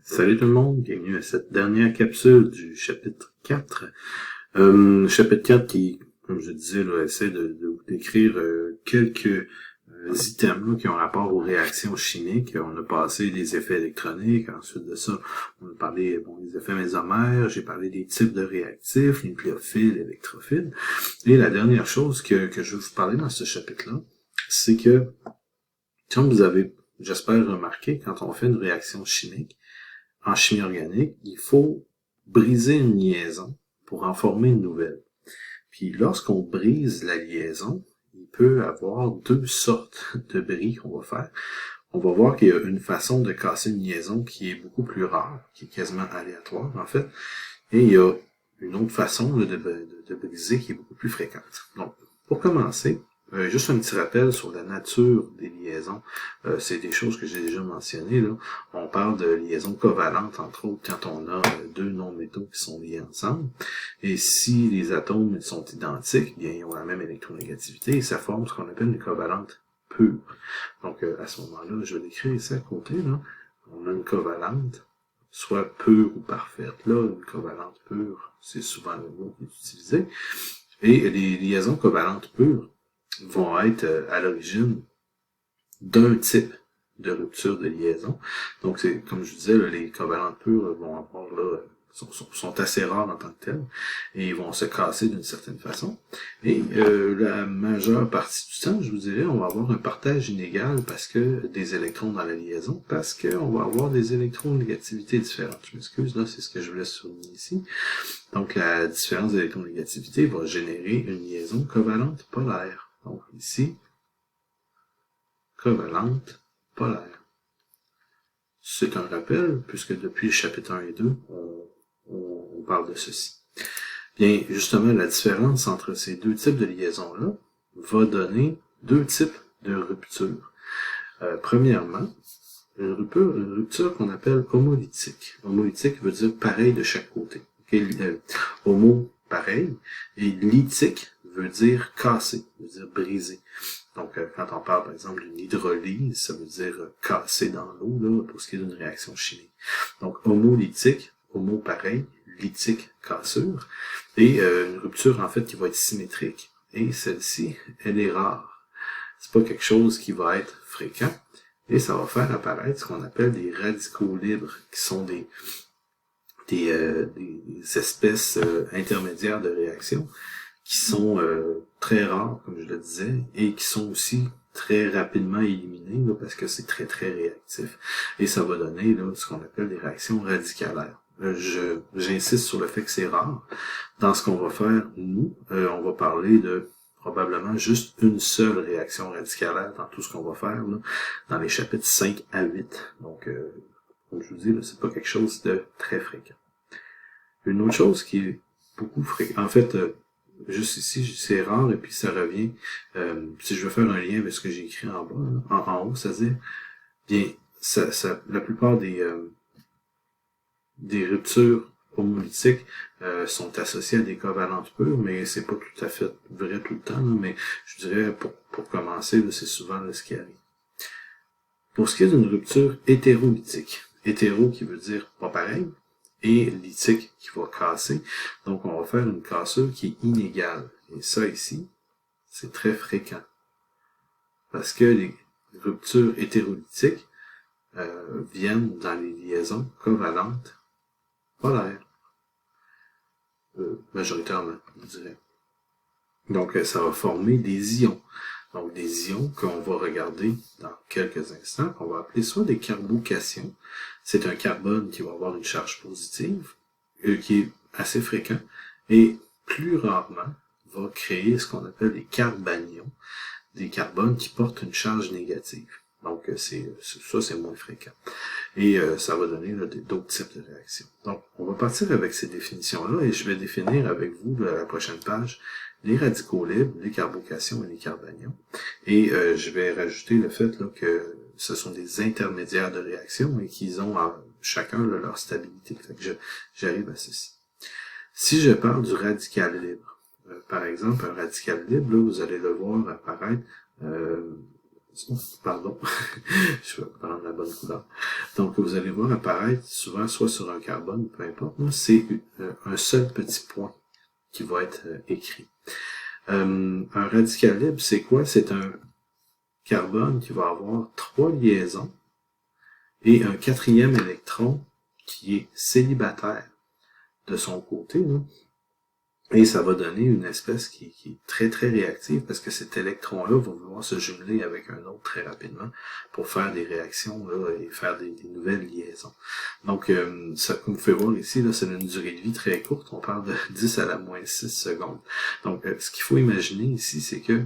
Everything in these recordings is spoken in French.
Salut tout le monde, bienvenue à cette dernière capsule du chapitre 4. Chapitre 4 qui, comme je disais, là, essaie de vous décrire quelques items là, qui ont rapport aux réactions chimiques. On a passé des effets électroniques, ensuite de ça, on a parlé des effets mésomères, j'ai parlé des types de réactifs, nucléophiles, électrophiles. Et la dernière chose que je vais vous parler dans ce chapitre-là, c'est que, comme vous avez, j'espère, remarqué, quand on fait une réaction chimique, en chimie organique, il faut briser une liaison pour en former une nouvelle. Puis lorsqu'on brise la liaison, il peut avoir deux sortes de bris qu'on va faire. On va voir qu'il y a une façon de casser une liaison qui est beaucoup plus rare, qui est quasiment aléatoire en fait, et il y a une autre façon de briser qui est beaucoup plus fréquente. Donc, pour commencer, juste un petit rappel sur la nature des liaisons. C'est des choses que j'ai déjà mentionnées, là. On parle de liaisons covalentes, entre autres, quand on a deux non-métaux qui sont liés ensemble. Et si les atomes sont identiques, bien, ils ont la même électronégativité et ça forme ce qu'on appelle une covalente pure. Donc, à ce moment-là, je vais l'écrire ici à côté, là. On a une covalente, soit pure ou parfaite. Là, une covalente pure, c'est souvent le mot qui est utilisé. Et les liaisons covalentes pures vont être à l'origine d'un type de rupture de liaison. Donc, c'est comme je disais, là, les covalentes pures vont avoir là sont assez rares en tant que telles et ils vont se casser d'une certaine façon. Et la majeure partie du temps, je vous dirais, on va avoir un partage inégal parce que des électrons dans la liaison, parce qu'on va avoir des électronégativités différentes. Je m'excuse, là, c'est ce que je voulais souligner ici. Donc, la différence d'électronégativité va générer une liaison covalente polaire. Donc, ici, covalente polaire. C'est un rappel, puisque depuis le chapitre 1 et 2, on parle de ceci. Bien, justement, la différence entre ces deux types de liaisons-là va donner deux types de ruptures. Premièrement, une rupture qu'on appelle homolytique. Homolytique veut dire pareil de chaque côté. Okay? Homo, pareil, et lytique veut dire casser, veut dire briser. Donc, quand on parle, par exemple, d'une hydrolyse, ça veut dire casser dans l'eau, là, pour ce qui est d'une réaction chimique. Donc, homolytique, homo pareil, lytique, cassure, et une rupture, en fait, qui va être symétrique. Et celle-ci, elle est rare. C'est pas quelque chose qui va être fréquent, et ça va faire apparaître ce qu'on appelle des radicaux libres, qui sont des espèces intermédiaires de réaction, qui sont très rares, comme je le disais, et qui sont aussi très rapidement éliminés, là, parce que c'est très, très réactif. Et ça va donner là, ce qu'on appelle des réactions radicalaires. J'insiste sur le fait que c'est rare. Dans ce qu'on va faire, nous, on va parler de probablement juste une seule réaction radicalaire dans tout ce qu'on va faire, là, dans les chapitres 5 à 8. Donc, comme je vous dis, là, c'est pas quelque chose de très fréquent. Une autre chose qui est beaucoup fréquent, en fait, juste ici, c'est rare et puis ça revient. Si je veux faire un lien avec ce que j'ai écrit en bas, là, en haut, c'est-à-dire, bien, la plupart des ruptures homolytiques sont associées à des covalentes pures, mais c'est pas tout à fait vrai tout le temps. Là, mais je dirais, pour commencer, là, c'est souvent là, ce qui arrive. Pour ce qui est d'une rupture hétérolytique, hétéro qui veut dire pas pareil, et lytique qui va casser. Donc, on va faire une cassure qui est inégale. Et ça, ici, c'est très fréquent. Parce que les ruptures hétérolytiques viennent dans les liaisons covalentes polaires. Majoritairement, je dirais. Donc, ça va former des ions. Donc, des ions qu'on va regarder dans quelques instants, qu'on va appeler soit des carbocations. C'est un carbone qui va avoir une charge positive, qui est assez fréquent, et plus rarement va créer ce qu'on appelle des carbanions, des carbones qui portent une charge négative. Donc, c'est moins fréquent. Et ça va donner là, d'autres types de réactions. Donc, on va partir avec ces définitions-là, et je vais définir avec vous, à la prochaine page, les radicaux libres, les carbocations et les carbanions. Et je vais rajouter le fait là, que ce sont des intermédiaires de réaction et qu'ils ont chacun là, leur stabilité. Fait que j'arrive à ceci. Si je parle du radical libre, par exemple, un radical libre, là, vous allez le voir apparaître Pardon, je vais prendre la bonne couleur. Donc, vous allez voir apparaître souvent, soit sur un carbone, peu importe, c'est un seul petit point qui va être écrit. Un radical libre, c'est quoi? C'est un carbone qui va avoir 3 liaisons et un 4e électron qui est célibataire de son côté, là. Et ça va donner une espèce qui est très très réactive parce que cet électron-là va vouloir se jumeler avec un autre très rapidement pour faire des réactions là, et faire des nouvelles liaisons. Donc, ça, comme vous pouvez voir ici, là, c'est une durée de vie très courte. On parle de 10 à la moins 6 secondes. Donc, ce qu'il faut imaginer ici, c'est que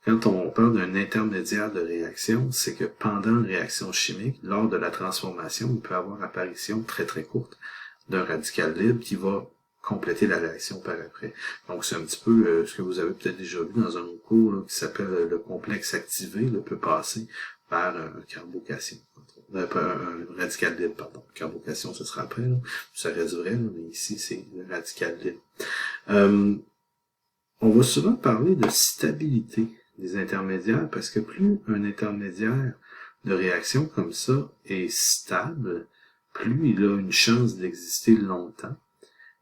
quand on parle d'un intermédiaire de réaction, c'est que pendant une réaction chimique, lors de la transformation, il peut y avoir apparition très très courte d'un radical libre qui va compléter la réaction par après. Donc, c'est un petit peu ce que vous avez peut-être déjà vu dans un autre cours là, qui s'appelle le complexe activé, là, peut passer par un carbocation. Un radical libre, pardon. Carbocation, ce sera après, là. Ça reste vrai, là, mais ici, c'est le radical libre. On va souvent parler de stabilité des intermédiaires parce que plus un intermédiaire de réaction comme ça est stable, plus il a une chance d'exister longtemps.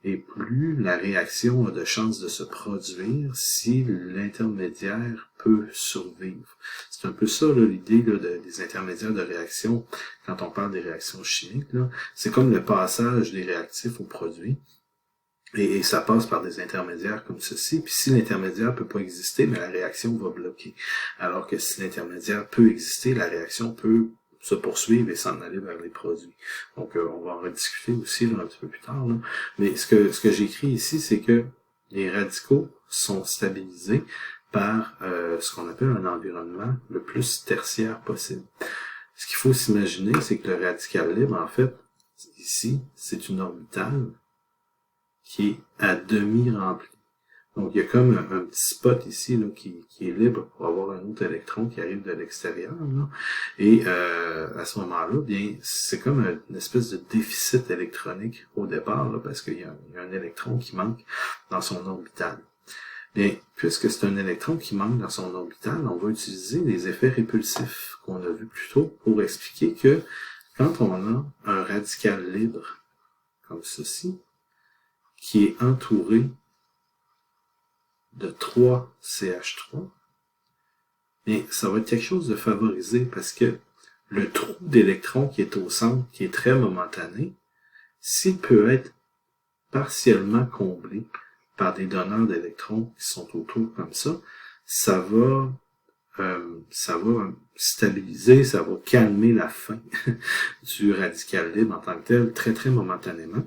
Et plus la réaction a de chances de se produire si l'intermédiaire peut survivre. C'est un peu ça l'idée des intermédiaires de réaction quand on parle des réactions chimiques. C'est comme le passage des réactifs aux produits. Et ça passe par des intermédiaires comme ceci. Puis si l'intermédiaire peut pas exister, mais la réaction va bloquer. Alors que si l'intermédiaire peut exister, la réaction peut se poursuivre et s'en aller vers les produits. Donc, on va en rediscuter aussi là, un petit peu plus tard. Là. Mais ce que j'écris ici, c'est que les radicaux sont stabilisés par ce qu'on appelle un environnement le plus tertiaire possible. Ce qu'il faut s'imaginer, c'est que le radical libre, en fait, ici, c'est une orbitale qui est à demi remplie. Donc, il y a comme un petit spot ici là, qui est libre pour avoir un autre électron qui arrive de l'extérieur. Là. Et à ce moment-là, bien, c'est comme une espèce de déficit électronique au départ, là, parce qu'il y a un électron qui manque dans son orbital. Bien, puisque c'est un électron qui manque dans son orbital, on va utiliser les effets répulsifs qu'on a vus plus tôt pour expliquer que quand on a un radical libre, comme ceci, qui est entouré de 3 CH3, mais ça va être quelque chose de favorisé parce que le trou d'électrons qui est au centre, qui est très momentané, s'il peut être partiellement comblé par des donneurs d'électrons qui sont autour comme ça va stabiliser, ça va calmer la fin du radical libre en tant que tel, très très momentanément.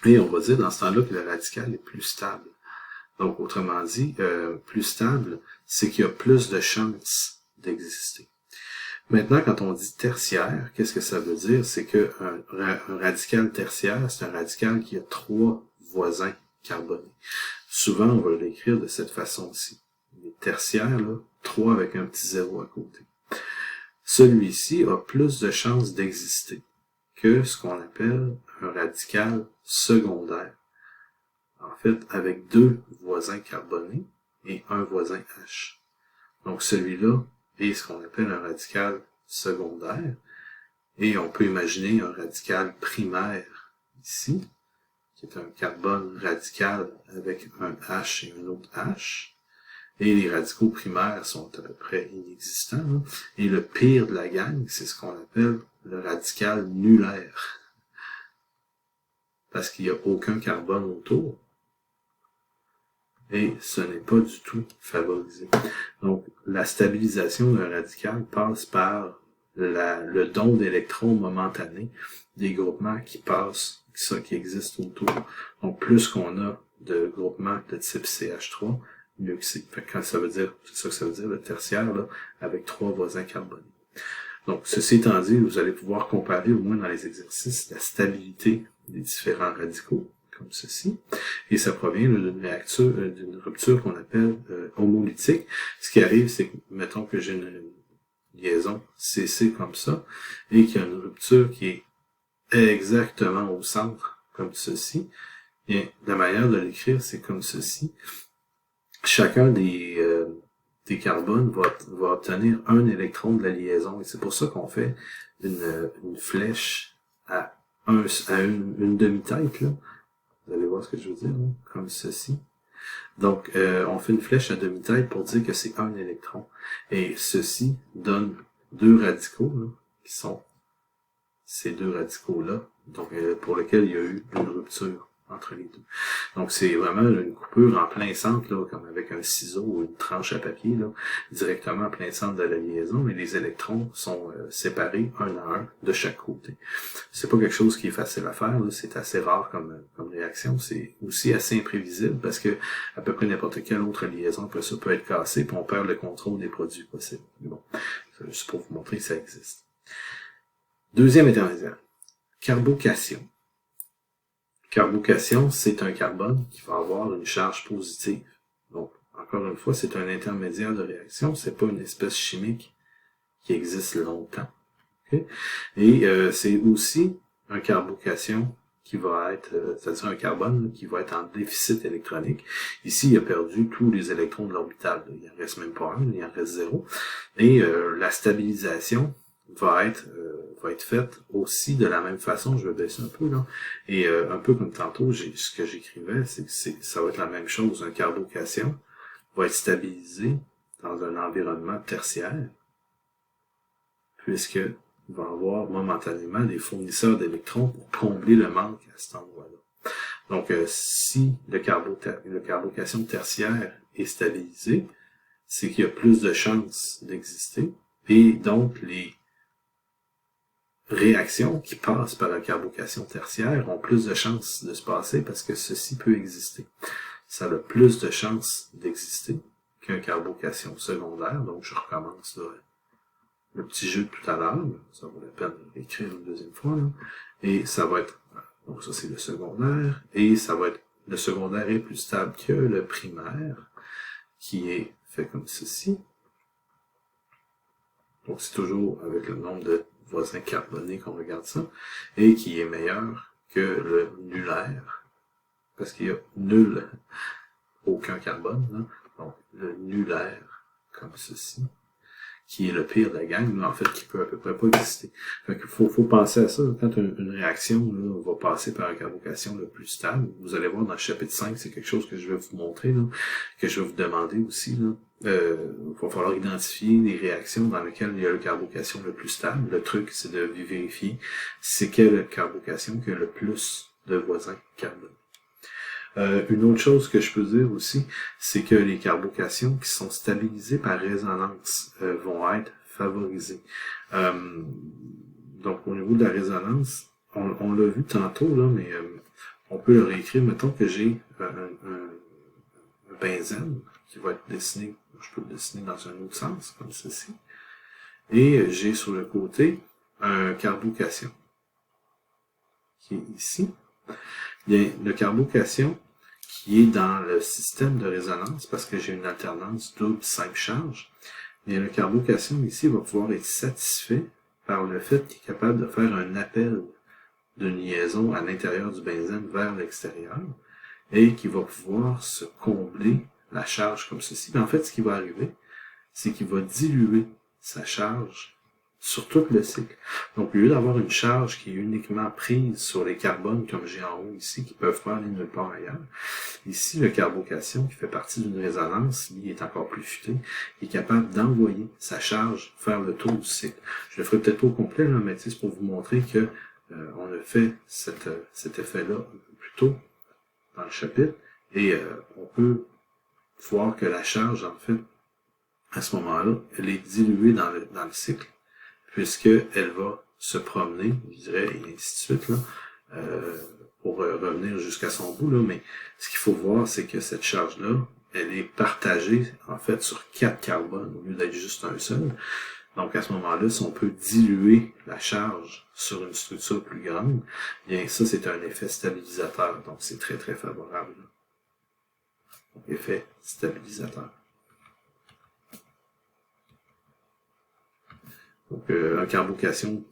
Et on va dire dans ce temps-là que le radical est plus stable. Donc, autrement dit, plus stable, c'est qu'il y a plus de chances d'exister. Maintenant, quand on dit tertiaire, qu'est-ce que ça veut dire? C'est que un radical tertiaire, c'est un radical qui a 3 voisins carbonés. Souvent, on va l'écrire de cette façon-ci. Les tertiaires, là, 3 avec un petit 0 à côté. Celui-ci a plus de chances d'exister que ce qu'on appelle un radical secondaire. En fait, avec 2 voisins carbonés et un voisin H. Donc, celui-là est ce qu'on appelle un radical secondaire. Et on peut imaginer un radical primaire ici, qui est un carbone radical avec un H et un autre H. Et les radicaux primaires sont à peu près inexistants. Là. Et le pire de la gang, c'est ce qu'on appelle le radical nullaire. Parce qu'il n'y a aucun carbone autour. Et ce n'est pas du tout favorisé. Donc, la stabilisation d'un radical passe par le don d'électrons momentanés des groupements qui passent, qui existent autour. Donc, plus qu'on a de groupements de type CH3, mieux que c'est. Quand ça veut dire, c'est ça que ça veut dire, le tertiaire, là, avec 3 voisins carbonés. Donc, ceci étant dit, vous allez pouvoir comparer, au moins dans les exercices, la stabilité des différents radicaux, comme ceci, et ça provient d'une rupture qu'on appelle homolytique. Ce qui arrive, c'est que, mettons que j'ai une liaison CC comme ça, et qu'il y a une rupture qui est exactement au centre, comme ceci, et la manière de l'écrire, c'est comme ceci. Chacun des des carbones va obtenir un électron de la liaison. Et c'est pour ça qu'on fait une flèche à une demi-tête, là. Vous allez voir ce que je veux dire, là, comme ceci. Donc, on fait une flèche à demi-tête pour dire que c'est un électron. Et ceci donne deux radicaux, là, qui sont ces deux radicaux-là, donc pour lesquels il y a eu une rupture entre les deux. Donc, c'est vraiment une coupure en plein centre, là, comme avec un ciseau ou une tranche à papier, là, directement en plein centre de la liaison, mais les électrons sont séparés un à un de chaque côté. C'est pas quelque chose qui est facile à faire, là, c'est assez rare comme réaction, c'est aussi assez imprévisible parce que à peu près n'importe quelle autre liaison après ça peut être cassée, puis on perd le contrôle des produits possibles. Mais bon, c'est juste pour vous montrer que ça existe. Deuxième intermédiaire, carbocation. Carbocation, c'est un carbone qui va avoir une charge positive. Donc, encore une fois, c'est un intermédiaire de réaction, c'est pas une espèce chimique qui existe longtemps. Okay? Et c'est aussi un carbocation qui va être, c'est-à-dire un carbone là, qui va être en déficit électronique. Ici, il a perdu tous les électrons de l'orbital. Il en reste même pas un, il en reste 0. Et la stabilisation va être faite aussi de la même façon. Je vais baisser un peu là. Et un peu comme tantôt, ce que j'écrivais, c'est que ça va être la même chose. Un carbocation va être stabilisé dans un environnement tertiaire, puisque il va avoir momentanément des fournisseurs d'électrons pour combler le manque à cet endroit-là. Donc, si le carbocation tertiaire est stabilisé, c'est qu'il y a plus de chances d'exister, et donc les réactions qui passent par la carbocation tertiaire ont plus de chances de se passer parce que ceci peut exister. Ça a plus de chances d'exister qu'une carbocation secondaire, donc je recommence là, le petit jeu de tout à l'heure, ça vaut la peine d'écrire une deuxième fois, là. Et ça va être, donc ça c'est le secondaire, et ça va être, le secondaire est plus stable que le primaire, qui est fait comme ceci. Donc c'est toujours avec le nombre de voisins carbonés qu'on regarde ça, et qui est meilleur que le nullaire, parce qu'il y a aucun carbone, là. Donc le nullaire, comme ceci, qui est le pire de la gang, mais en fait, qui peut à peu près pas exister. Fait qu'il faut penser à ça, quand une réaction là, va passer par une carbocation le plus stable, vous allez voir dans le chapitre 5, c'est quelque chose que je vais vous montrer, là, que je vais vous demander aussi, là. Il va falloir identifier les réactions dans lesquelles il y a le carbocation le plus stable. Le truc, c'est de vérifier c'est quelle carbocation qui a le plus de voisins carbonés. Une autre chose que je peux dire aussi, c'est que les carbocations qui sont stabilisées par résonance vont être favorisées. Donc au niveau de la résonance, on l'a vu tantôt, là, mais on peut le réécrire. Mettons que j'ai un benzène qui va être dessiné, je peux le dessiner dans un autre sens, comme ceci. Et j'ai sur le côté un carbocation qui est ici. Bien, le carbocation qui est dans le système de résonance, parce que j'ai une alternance double 5 charges, bien, le carbocation ici va pouvoir être satisfait par le fait qu'il est capable de faire un appel d'une liaison à l'intérieur du benzène vers l'extérieur, et qui va pouvoir se combler la charge comme ceci. Mais en fait, ce qui va arriver, c'est qu'il va diluer sa charge sur tout le cycle. Donc, au lieu d'avoir une charge qui est uniquement prise sur les carbones, comme j'ai en haut ici, qui peuvent pas aller nulle part ailleurs, ici, le carbocation, qui fait partie d'une résonance, lui, est encore plus futé, il est capable d'envoyer sa charge faire le tour du cycle. Je le ferai peut-être pas au complet, là, mais c'est pour vous montrer que on a fait cet effet-là un peu plus tôt dans le chapitre, et on peut voir que la charge, en fait, à ce moment-là, elle est diluée dans le cycle, puisqu'elle va se promener, je dirais, et ainsi de suite, là, pour revenir jusqu'à son bout, là. Mais ce qu'il faut voir, c'est que cette charge-là, elle est partagée, en fait, sur 4 carbones, au lieu d'être juste un seul. Donc, à ce moment-là, si on peut diluer la charge sur une structure plus grande, bien, ça, c'est un effet stabilisateur. Donc, c'est très, très favorable. Donc, effet stabilisateur. Donc, une carbocation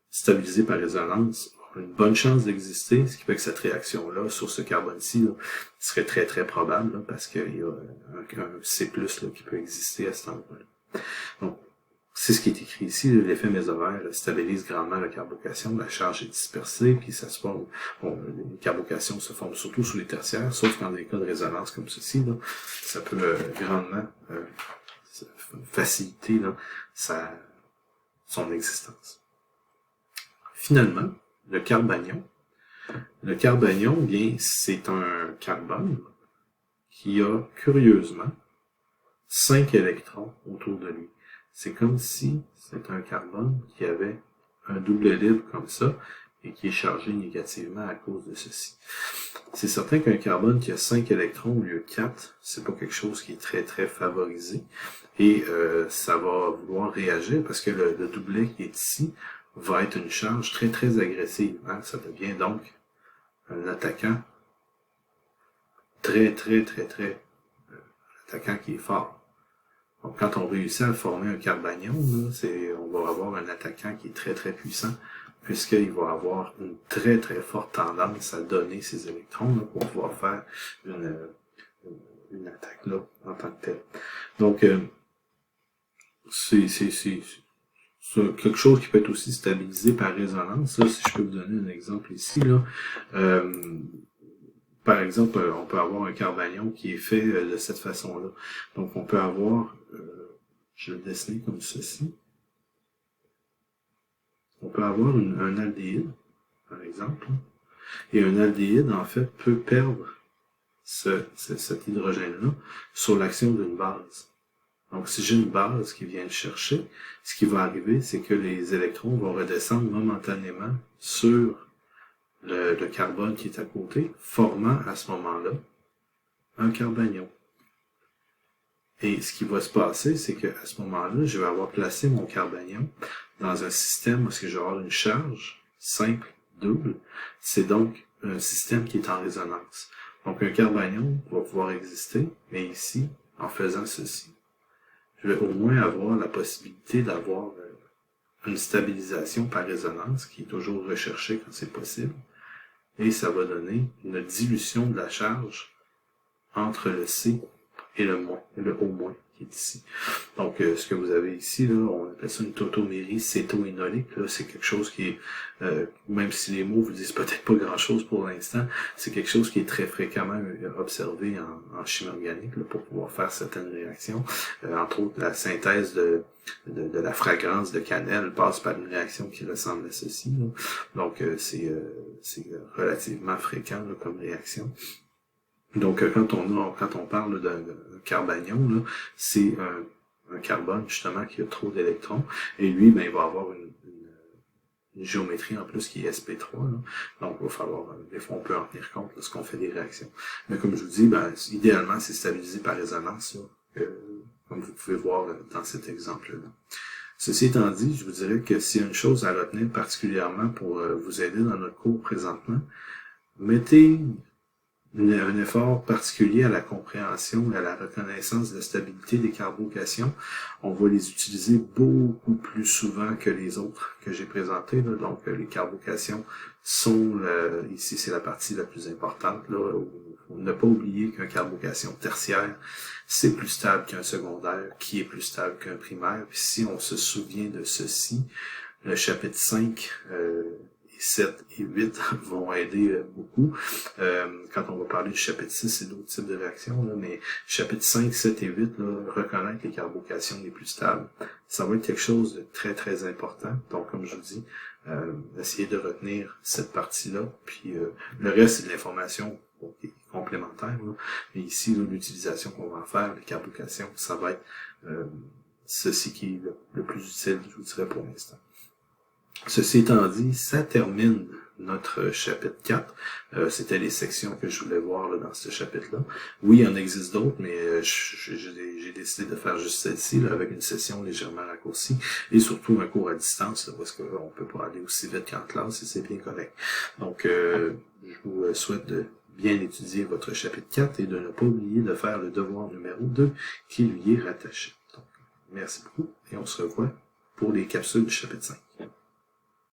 stabilisée par résonance une bonne chance d'exister, ce qui fait que cette réaction-là, sur ce carbone-ci, serait très très probable, là, parce qu'il y a un C+, là, qui peut exister à cet endroit-là. Donc, c'est ce qui est écrit ici, l'effet mésovaire stabilise grandement la carbocation, la charge est dispersée, puis ça se forme, bon, les carbocations se forment surtout sous les tertiaires, sauf dans des cas de résonance comme ceci, là, ça peut grandement faciliter là, son existence. Finalement, le carbanion. Le carbanion, bien, c'est un carbone qui a, curieusement, 5 électrons autour de lui. C'est comme si c'était un carbone qui avait un double libre comme ça et qui est chargé négativement à cause de ceci. C'est certain qu'un carbone qui a 5 électrons au lieu de 4, c'est pas quelque chose qui est très très favorisé et ça va vouloir réagir parce que le doublet qui est ici va être une charge très très agressive. Hein? Ça devient donc un attaquant très attaquant qui est fort. Donc, quand on réussit à former un carbanion, là, on va avoir un attaquant qui est très très puissant, puisqu'il va avoir une très très forte tendance à donner ses électrons là, pour pouvoir faire une attaque là en tant que telle. Donc, c'est quelque chose qui peut être aussi stabilisé par résonance. Là, si je peux vous donner un exemple ici, là. Par exemple, on peut avoir un carbanion qui est fait de cette façon-là. Donc, on peut avoir, je vais le dessiner comme ceci. On peut avoir un aldéhyde, par exemple. Et un aldéhyde, en fait, peut perdre cet hydrogène-là sur l'action d'une base. Donc, si j'ai une base qui vient le chercher, ce qui va arriver, c'est que les électrons vont redescendre momentanément sur le carbone qui est à côté, formant à ce moment-là un carbanion. Et ce qui va se passer, c'est qu'à ce moment-là, je vais avoir placé mon carbanion dans un système où je vais avoir une charge simple, double. C'est donc un système qui est en résonance. Donc un carbanion va pouvoir exister, mais ici, en faisant ceci, je vais au moins avoir la possibilité d'avoir une stabilisation par résonance qui est toujours recherchée quand c'est possible. Et ça va donner une dilution de la charge entre le C et le O- qui est ici. Donc, ce que vous avez ici, là, on appelle ça une tautomérie cétoénolique. C'est quelque chose qui est, même si les mots vous disent peut-être pas grand-chose pour l'instant, c'est quelque chose qui est très fréquemment observé en chimie organique là, pour pouvoir faire certaines réactions. Entre autres, la synthèse de la fragrance de cannelle passe par une réaction qui ressemble à ceci. Là. Donc, c'est relativement fréquent là, comme réaction. Donc, quand on parle d'un carbanion, là, c'est un carbone, justement, qui a trop d'électrons. Et lui, ben, il va avoir une géométrie en plus qui est sp3. Là. Donc, il va falloir, des fois, on peut en tenir compte lorsqu'on fait des réactions. Mais comme je vous dis, ben, idéalement, c'est stabilisé par résonance, là, comme vous pouvez voir dans cet exemple-là. Ceci étant dit, je vous dirais que s'il y a une chose à retenir particulièrement pour vous aider dans notre cours présentement, mettez un effort particulier à la compréhension et à la reconnaissance de la stabilité des carbocations. On va les utiliser beaucoup plus souvent que les autres que j'ai présentés. Là. Donc, les carbocations sont, ici c'est la partie la plus importante. Là, ne pas oublier qu'un carbocation tertiaire, c'est plus stable qu'un secondaire, qui est plus stable qu'un primaire. Puis si on se souvient de ceci, le chapitre 5, 7 et 8 vont aider beaucoup. Quand on va parler du chapitre 6 et d'autres types de réactions, là, mais chapitre 5, 7 et 8, là, reconnaître les carbocations les plus stables, ça va être quelque chose de très très important. Donc, comme je vous dis, essayez de retenir cette partie-là, puis le reste, c'est de l'information complémentaire. Là. Mais ici, l'utilisation qu'on va en faire, les carbocations, ça va être ceci qui est le plus utile, je vous dirais, pour l'instant. Ceci étant dit, ça termine notre chapitre 4. C'était les sections que je voulais voir là, dans ce chapitre-là. Oui, il en existe d'autres, mais j'ai décidé de faire juste celle-ci là, avec une session légèrement raccourcie et surtout un cours à distance là, parce qu'on peut pas aller aussi vite qu'en classe et c'est bien correct. Donc, je vous souhaite de bien étudier votre chapitre 4 et de ne pas oublier de faire le devoir numéro 2 qui lui est rattaché. Donc, merci beaucoup et on se revoit pour les capsules du chapitre 5.